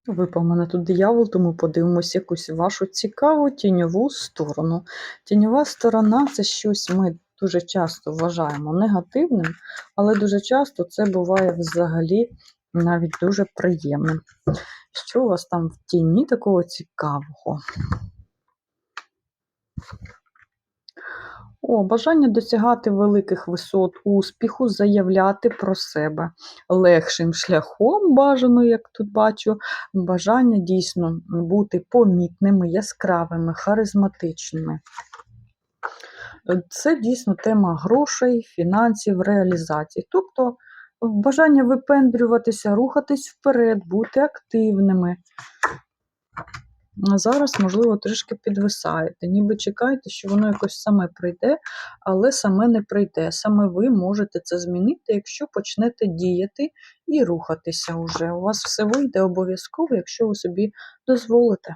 Випав у мене тут диявол, тому подивимось якусь вашу цікаву тіньову сторону. Тіньова сторона це щось ми дуже часто вважаємо негативним, але дуже часто це буває взагалі навіть дуже приємним. Що у вас там в тіні такого цікавого? Бажання досягати великих висот успіху, заявляти про себе легшим шляхом, бажано, як тут бачу, бажання дійсно бути помітними, яскравими, харизматичними. Це дійсно тема грошей, фінансів, реалізації. Тобто бажання випендрюватися, рухатись вперед, бути активними. А зараз, можливо, трішки підвисаєте, ніби чекаєте, що воно якось саме прийде, але саме не прийде. Саме ви можете це змінити, якщо почнете діяти і рухатися уже. У вас все вийде обов'язково, якщо ви собі дозволите.